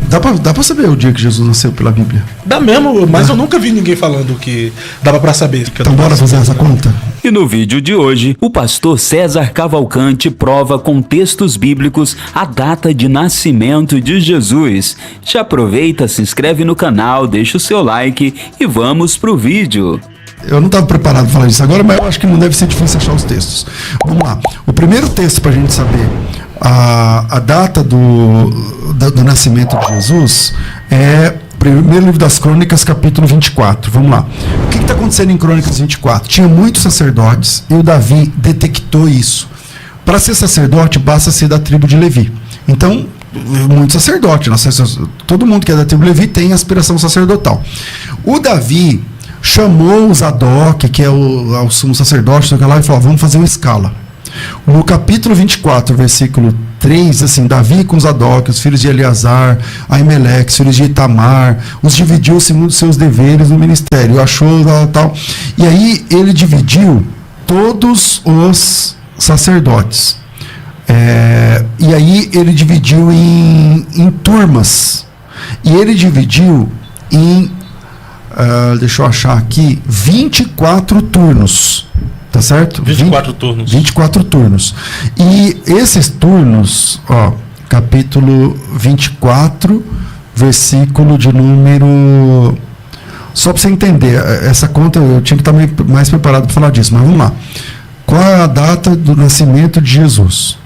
Dá pra saber o dia que Jesus nasceu pela Bíblia? Dá mesmo, mas eu nunca vi ninguém falando que dava pra saber. Então bora fazer essa conta? E no vídeo de hoje, o pastor César Cavalcante prova com textos bíblicos a data de nascimento de Jesus. Já aproveita, se inscreve no canal, deixa o seu like e vamos pro vídeo. Eu não estava preparado para falar disso agora, mas eu acho que não deve ser difícil achar os textos. Vamos lá. O primeiro texto para a gente saber a data do nascimento de Jesus é o primeiro livro das Crônicas, capítulo 24. Vamos lá. O que está acontecendo em Crônicas 24? Tinha muitos sacerdotes e o Davi detectou isso. Para ser sacerdote, basta ser da tribo de Levi. Então, muito sacerdote. Todo mundo que é da tribo de Levi tem aspiração sacerdotal. O Davi chamou o Zadok, que é o sumo sacerdote, e falou: vamos fazer uma escala. No capítulo 24, versículo 3, assim, Davi com Zadok, os filhos de Eleazar, Aimeleque, os filhos de Itamar, os dividiu segundo seus deveres no ministério, achou tal. E aí ele dividiu todos os sacerdotes. E aí ele dividiu em turmas. E ele dividiu em deixa eu achar aqui, 24 turnos, tá certo? 24 turnos. 24 turnos. E esses turnos, capítulo 24, versículo de número... Só para você entender, essa conta eu tinha que estar mais preparado para falar disso, mas vamos lá. Qual é a data do nascimento de Jesus?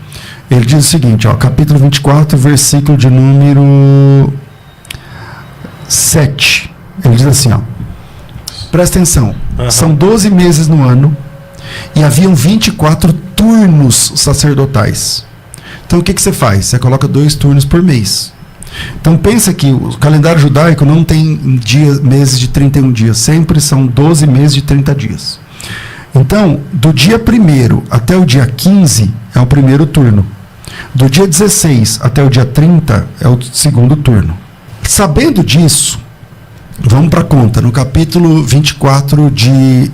Ele diz o seguinte, capítulo 24, versículo de número 7. Ele diz assim, presta atenção, são 12 meses no ano e haviam 24 turnos sacerdotais. Então o que você faz? Você coloca 2 turnos por mês. Então pensa que o calendário judaico não tem meses de 31 dias, sempre são 12 meses de 30 dias. Então, do dia 1º até o dia 15 é o primeiro turno. Do dia 16 até o dia 30 é o segundo turno. Sabendo disso, vamos para a conta. No capítulo 24 de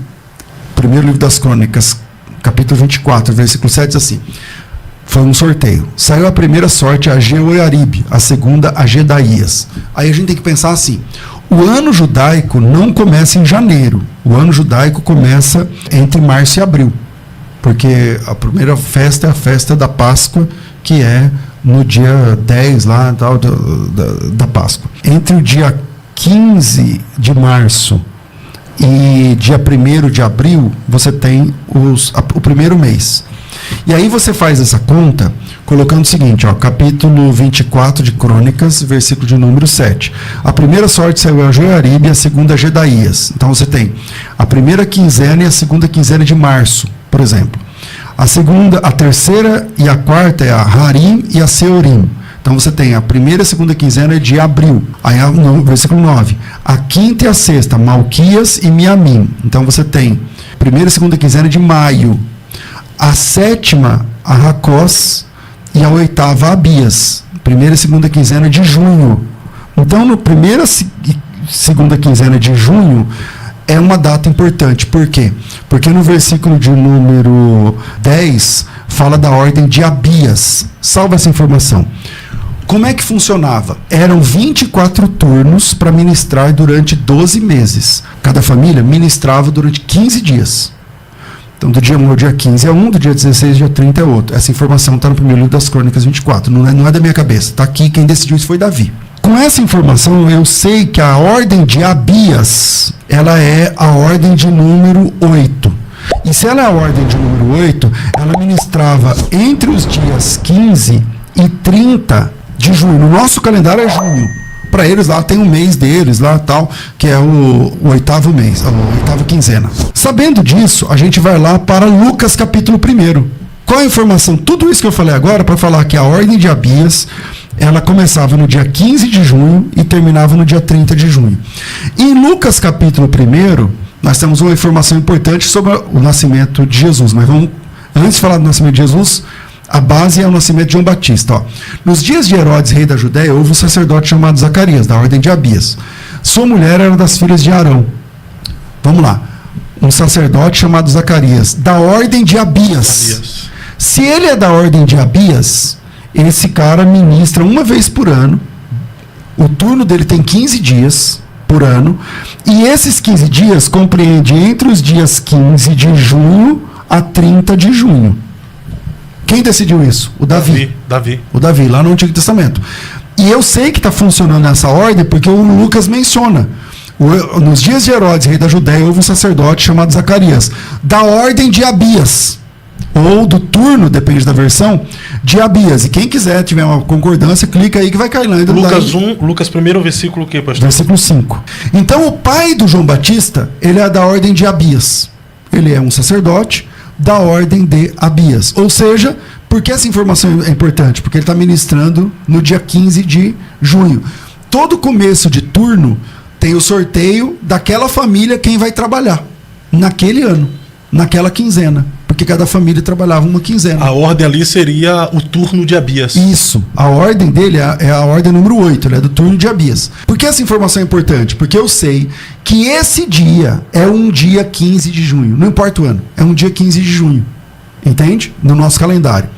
primeiro livro das Crônicas, capítulo 24, versículo 7, diz assim: foi um sorteio. Saiu a primeira sorte a Jeoiarib, a segunda a Gedaías. Aí a gente tem que pensar assim: o ano judaico não começa em janeiro. O ano judaico começa entre março e abril. Porque a primeira festa é a festa da Páscoa, que é no dia 10 lá, da Páscoa. Entre o dia 15 de março e dia 1º de abril, você tem o primeiro mês. E aí você faz essa conta colocando o seguinte, capítulo 24 de Crônicas, versículo de número 7. A primeira sorte saiu a Jeoiarib e a segunda a Gedaías. Então você tem a primeira quinzena e a segunda quinzena de março, por exemplo. A terceira e a quarta é a Harim e a Seorim. Então você tem a primeira e a segunda quinzena de abril. Aí no versículo 9. A quinta e a sexta, Malquias e Miamim. Então você tem a primeira e segunda quinzena de maio. A sétima, a Racós, e a oitava, a Abias. Primeira e segunda quinzena de junho. Então, no primeira e segunda quinzena de junho, é uma data importante. Por quê? Porque no versículo de número 10, fala da ordem de Abias. Salva essa informação. Como é que funcionava? Eram 24 turnos para ministrar durante 12 meses. Cada família ministrava durante 15 dias. Então, do dia 1 ao dia 15 é um, do dia 16 ao dia 30 é outro. Essa informação está no primeiro livro das Crônicas 24. Não é da minha cabeça. Está aqui, quem decidiu isso foi Davi. Com essa informação, eu sei que a ordem de Abias, ela é a ordem de número 8. E se ela é a ordem de número 8, ela ministrava entre os dias 15 e 30 de junho. No nosso calendário é junho. Para eles lá tem um mês deles lá tal, que é o 8º mês, a 8ª quinzena. Sabendo disso, a gente vai lá para Lucas capítulo 1. Qual a informação? Tudo isso que eu falei agora para falar que a ordem de Abias, ela começava no dia 15 de junho e terminava no dia 30 de junho. Em Lucas capítulo 1, nós temos uma informação importante sobre o nascimento de Jesus. Mas antes de falar do nascimento de Jesus, a base é o nascimento de João Batista. Nos dias de Herodes, rei da Judéia, houve um sacerdote chamado Zacarias, da ordem de Abias. Sua mulher era das filhas de Arão. Vamos lá. Um sacerdote chamado Zacarias, da ordem de Abias. Se ele é da ordem de Abias, esse cara ministra uma vez por ano O turno dele tem 15 dias por ano, e esses 15 dias compreendem entre os dias 15 de junho a 30 de junho. Quem decidiu isso? O Davi. O Davi, lá no Antigo Testamento. E eu sei que está funcionando nessa ordem porque o Lucas menciona. Nos dias de Herodes, rei da Judéia, houve um sacerdote chamado Zacarias, da ordem de Abias, ou do turno, depende da versão, de Abias. E quem quiser, tiver uma concordância, clica aí que vai cair lá. Lucas 1, versículo o quê, pastor? Versículo 5. Então, o pai do João Batista, ele é da ordem de Abias. Ele é um sacerdote da ordem de Abias. Ou seja, por que essa informação é importante? Porque ele está ministrando no dia 15 de junho. Todo começo de turno tem o sorteio daquela família quem vai trabalhar naquele ano, naquela quinzena. Porque cada família trabalhava uma quinzena. A ordem ali seria o turno de Abias. Isso. A ordem dele é a ordem número 8, ele é do turno de Abias. Por que essa informação é importante? Porque eu sei que esse dia é um dia 15 de junho. Não importa o ano, é um dia 15 de junho. Entende? No nosso calendário.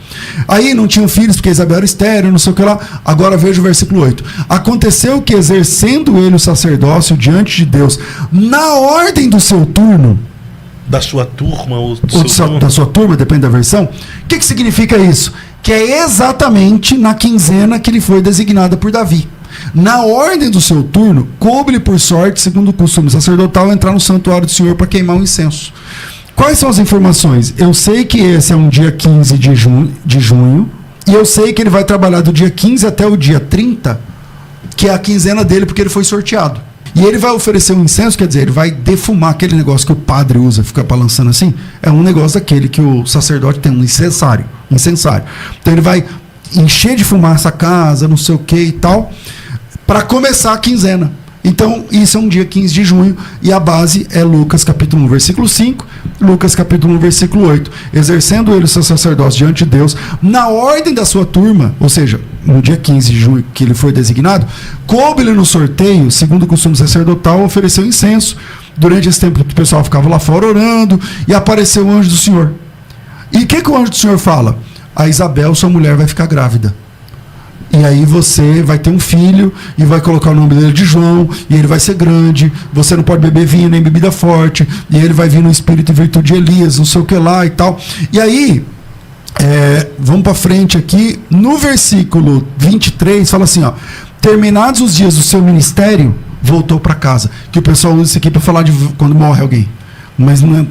Aí não tinham filhos porque Isabel era estéril, não sei o que lá. Agora veja o versículo 8. Aconteceu que, exercendo ele o sacerdócio diante de Deus, na ordem do seu turno, da sua turma, ou da sua turma, depende da versão. O que significa isso? Que é exatamente na quinzena que ele foi designada por Davi. Na ordem do seu turno, coube-lhe por sorte, segundo o costume sacerdotal, entrar no santuário do Senhor para queimar um incenso. Quais são as informações? Eu sei que esse é um dia 15 de junho, e eu sei que ele vai trabalhar do dia 15 até o dia 30, que é a quinzena dele, porque ele foi sorteado. E ele vai oferecer um incenso, quer dizer, ele vai defumar aquele negócio que o padre usa, fica balançando assim. É um negócio daquele que o sacerdote tem, um incensário. Então ele vai encher de fumaça a casa, não sei o que e tal, para começar a quinzena. Então, isso é um dia 15 de junho, e a base é Lucas capítulo 1, versículo 5, Lucas capítulo 1, versículo 8. Exercendo ele o seu sacerdócio diante de Deus, na ordem da sua turma, ou seja, no dia 15 de junho que ele foi designado, coube-lhe no sorteio, segundo o costume sacerdotal, ofereceu incenso. Durante esse tempo o pessoal ficava lá fora orando, e apareceu o anjo do Senhor. E o que o anjo do Senhor fala? A Isabel, sua mulher, vai ficar grávida. E aí você vai ter um filho e vai colocar o nome dele de João, e ele vai ser grande, você não pode beber vinho nem bebida forte, e ele vai vir no espírito e virtude de Elias, não sei o que lá e tal. E aí, vamos para frente aqui, no versículo 23, fala assim, ó, terminados os dias do seu ministério, voltou para casa. Que o pessoal usa isso aqui para falar de quando morre alguém. Mas não é...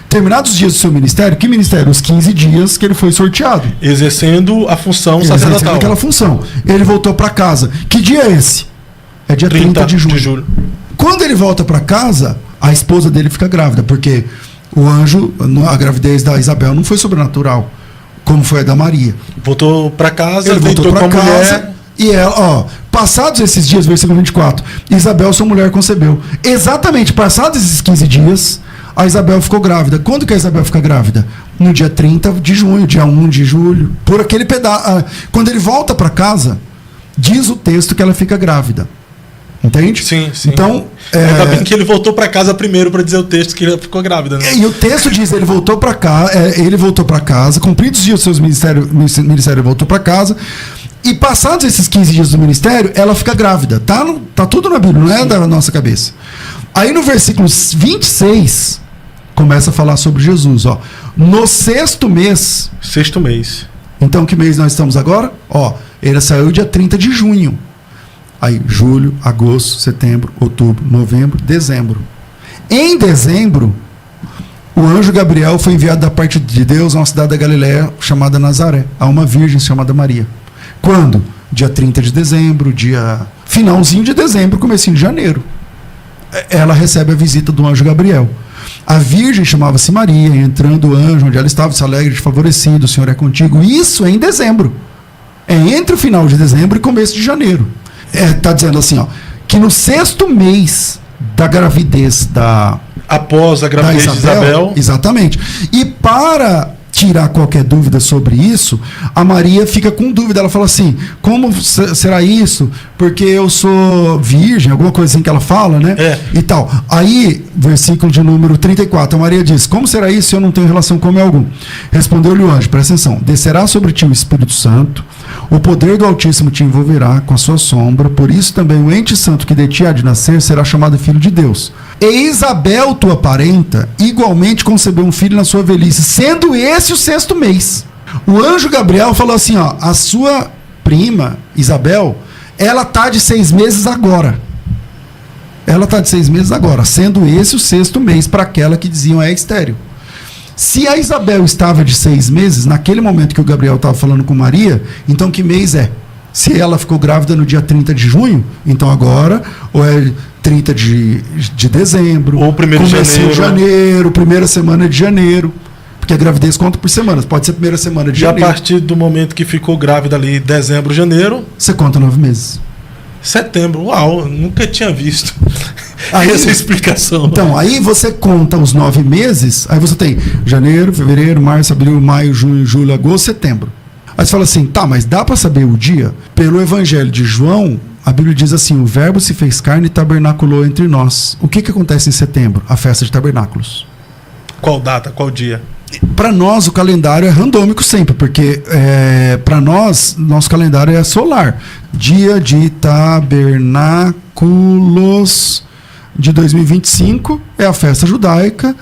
Terminados os dias do seu ministério, que ministério? Os 15 dias que ele foi sorteado. Exercendo a função sacerdotal. Exercendo aquela função. Ele voltou para casa. Que dia é esse? É dia 30 de julho. Quando ele volta para casa, a esposa dele fica grávida, porque o anjo, a gravidez da Isabel não foi sobrenatural, como foi a da Maria. Voltou para casa, ele voltou para casa, mulher. E ela, passados esses dias, versículo 24, Isabel, sua mulher, concebeu. Exatamente, passados esses 15 dias, a Isabel ficou grávida. Quando que a Isabel fica grávida? No dia 30 de junho, dia 1 de julho. Por aquele pedaço. Quando ele volta para casa, diz o texto que ela fica grávida. Entende? Sim. Então, ainda bem que ele voltou para casa primeiro para dizer o texto que ela ficou grávida, né? E o texto diz, ele voltou para casa, cumpridos os dias dos seus ministérios, ele voltou para casa. E passados esses 15 dias do ministério, ela fica grávida. Tá tudo na Bíblia, não é da nossa cabeça. Aí no versículo 26, começa a falar sobre Jesus, ó. No sexto mês. Então, que mês nós estamos agora? Ele saiu dia 30 de junho. Aí, julho, agosto, setembro, outubro, novembro, dezembro. Em dezembro, o anjo Gabriel foi enviado da parte de Deus a uma cidade da Galiléia chamada Nazaré, a uma virgem chamada Maria. Quando? Dia 30 de dezembro, finalzinho de dezembro, comecinho de janeiro. Ela recebe a visita do anjo Gabriel. A virgem chamava-se Maria, entrando o anjo onde ela estava, se alegre, desfavorecido, o Senhor é contigo. Isso é em dezembro. É entre o final de dezembro e começo de janeiro. Está dizendo assim, que no sexto mês da gravidez após a gravidez de Isabel. Exatamente. E para tirar qualquer dúvida sobre isso, a Maria fica com dúvida. Ela fala assim, como será isso? Porque eu sou virgem, alguma coisa assim que ela fala, né? E tal. Aí, versículo de número 34, a Maria diz, como será isso se eu não tenho relação com homem algum? Respondeu-lhe o anjo, presta atenção, descerá sobre ti o Espírito Santo, O poder do Altíssimo te envolverá com a sua sombra, por isso também o ente santo que de ti há de nascer será chamado filho de Deus. E Isabel, tua parenta, igualmente concebeu um filho na sua velhice, sendo esse o 6º mês. O anjo Gabriel falou assim, ó, a sua prima, Isabel, ela tá de 6 meses agora. Ela tá de 6 meses agora, sendo esse o 6º mês para aquela que diziam é estéril. Se a Isabel estava de 6 meses, naquele momento que o Gabriel estava falando com Maria, então que mês é? Se ela ficou grávida no dia 30 de junho, então agora, ou é 30 de dezembro, ou 1º de janeiro, primeira semana de janeiro, porque a gravidez conta por semanas, pode ser primeira semana de janeiro. E a partir do momento que ficou grávida ali, dezembro, janeiro... Você conta 9 meses. Setembro, uau, nunca tinha visto aí, essa explicação. Então, aí você conta os 9 meses, aí você tem janeiro, fevereiro, março, abril, maio, junho, julho, agosto, setembro. Aí você fala assim, tá, mas dá para saber o dia? Pelo Evangelho de João, a Bíblia diz assim, o verbo se fez carne e tabernaculou entre nós. O que acontece em setembro? A festa de tabernáculos. Qual data, qual dia? Para nós o calendário é randômico sempre, porque para nós, nosso calendário é solar. Dia de tabernáculos de 2025 é a festa judaica.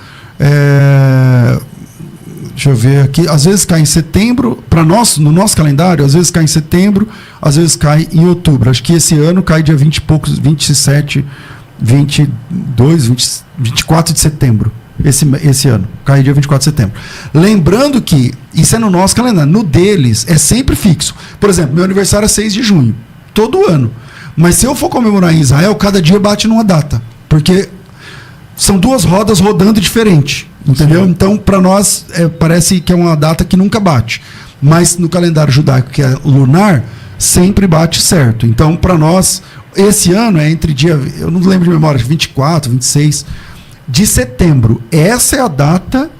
Deixa eu ver aqui. Às vezes cai em setembro. Para nós, no nosso calendário, às vezes cai em setembro, às vezes cai em outubro. Acho que esse ano cai dia 20 e poucos, 27, 22, 24 de setembro. Esse ano, cai dia 24 de setembro. Lembrando que isso é no nosso calendário, no deles é sempre fixo. Por exemplo, meu aniversário é 6 de junho, todo ano. Mas se eu for comemorar em Israel, cada dia bate numa data, porque são 2 rodas rodando diferente, entendeu? Sim. Então, para nós, parece que é uma data que nunca bate. Mas no calendário judaico, que é lunar, sempre bate certo. Então, para nós, esse ano é entre dia, eu não lembro de memória, 24, 26 de setembro. Essa é a data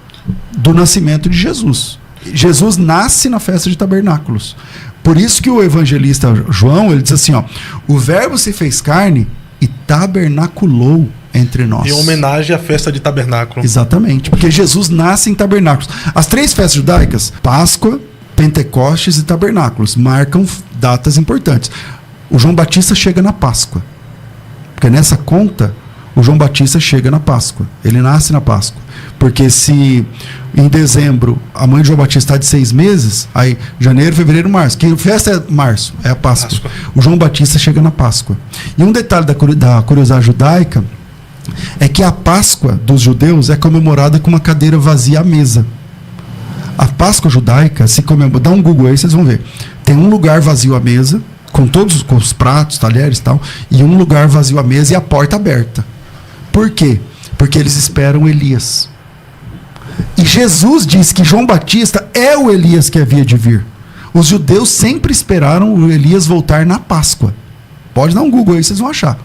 do nascimento de Jesus. Jesus nasce na festa de tabernáculos. Por isso que o evangelista João, ele diz assim, ó, o verbo se fez carne e tabernaculou entre nós. Em homenagem à festa de tabernáculo. Exatamente, porque Jesus nasce em tabernáculos. As 3 festas judaicas, Páscoa, Pentecostes e tabernáculos, marcam datas importantes. O João Batista chega na Páscoa, porque nessa conta o João Batista chega na Páscoa. Ele nasce na Páscoa. Porque se em dezembro a mãe de João Batista está de 6 meses, aí janeiro, fevereiro, março. Que festa é março? É a Páscoa. O João Batista chega na Páscoa. E um detalhe da curiosidade judaica é que a Páscoa dos judeus é comemorada com uma cadeira vazia à mesa. A Páscoa judaica se comemora... Dá um Google aí, vocês vão ver. Tem um lugar vazio à mesa, com todos os pratos, talheres e tal, e um lugar vazio à mesa e a porta aberta. Por quê? Porque eles esperam Elias. E Jesus diz que João Batista é o Elias que havia de vir. Os judeus sempre esperaram o Elias voltar na Páscoa. Pode dar um Google aí, vocês vão achar.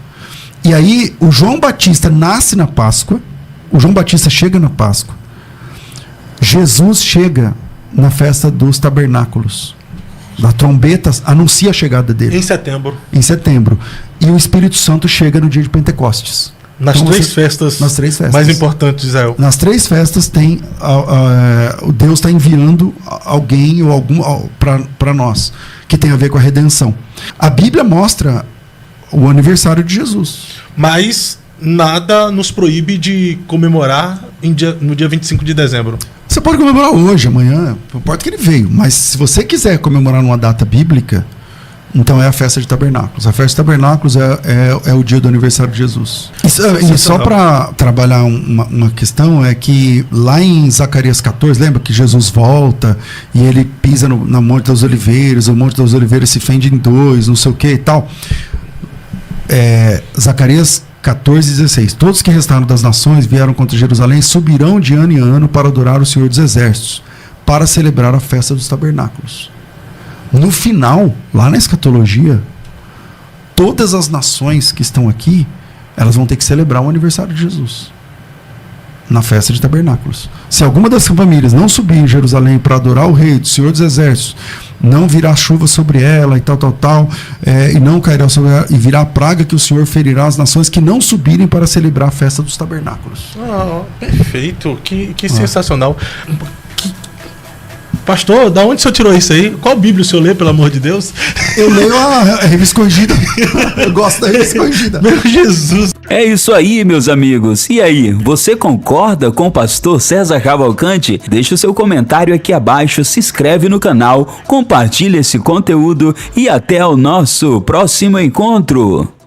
E aí, o João Batista nasce na Páscoa, o João Batista chega na Páscoa, Jesus chega na festa dos tabernáculos. A trombeta anuncia a chegada dele. Em setembro. Em setembro. E o Espírito Santo chega no dia de Pentecostes. Nas então, 3 festas mais importantes de Israel. Nas 3 festas tem o Deus está enviando alguém ou algum para nós, que tem a ver com a redenção. A Bíblia mostra o aniversário de Jesus. Mas nada nos proíbe de comemorar no dia 25 de dezembro. Você pode comemorar hoje, amanhã, não importa que ele veio. Mas se você quiser comemorar numa data bíblica, então é a festa de tabernáculos. A festa de tabernáculos é o dia do aniversário de Jesus. E só para trabalhar uma questão, é que lá em Zacarias 14, lembra que Jesus volta e ele pisa no Monte das Oliveiras, o Monte das Oliveiras se fende em 2, não sei o que e tal. Zacarias 14:16. Todos que restaram das nações vieram contra Jerusalém, subirão de ano em ano para adorar o Senhor dos Exércitos, para celebrar a festa dos tabernáculos. No final, lá na escatologia, todas as nações que estão aqui, elas vão ter que celebrar o aniversário de Jesus na festa de tabernáculos. Se alguma das famílias não subir em Jerusalém para adorar o Rei, do Senhor dos Exércitos, não virá chuva sobre ela e tal, e não cairá sobre ela, e virá a praga que o Senhor ferirá as nações que não subirem para celebrar a festa dos tabernáculos. Perfeito, que sensacional. Pastor, da onde o senhor tirou isso aí? Qual Bíblia o senhor lê, pelo amor de Deus? Eu leio a Revista Corrigida. Eu gosto da Revista Corrigida. Meu Jesus. É isso aí, meus amigos. E aí, você concorda com o pastor César Cavalcante? Deixe o seu comentário aqui abaixo, se inscreve no canal, compartilhe esse conteúdo e até o nosso próximo encontro.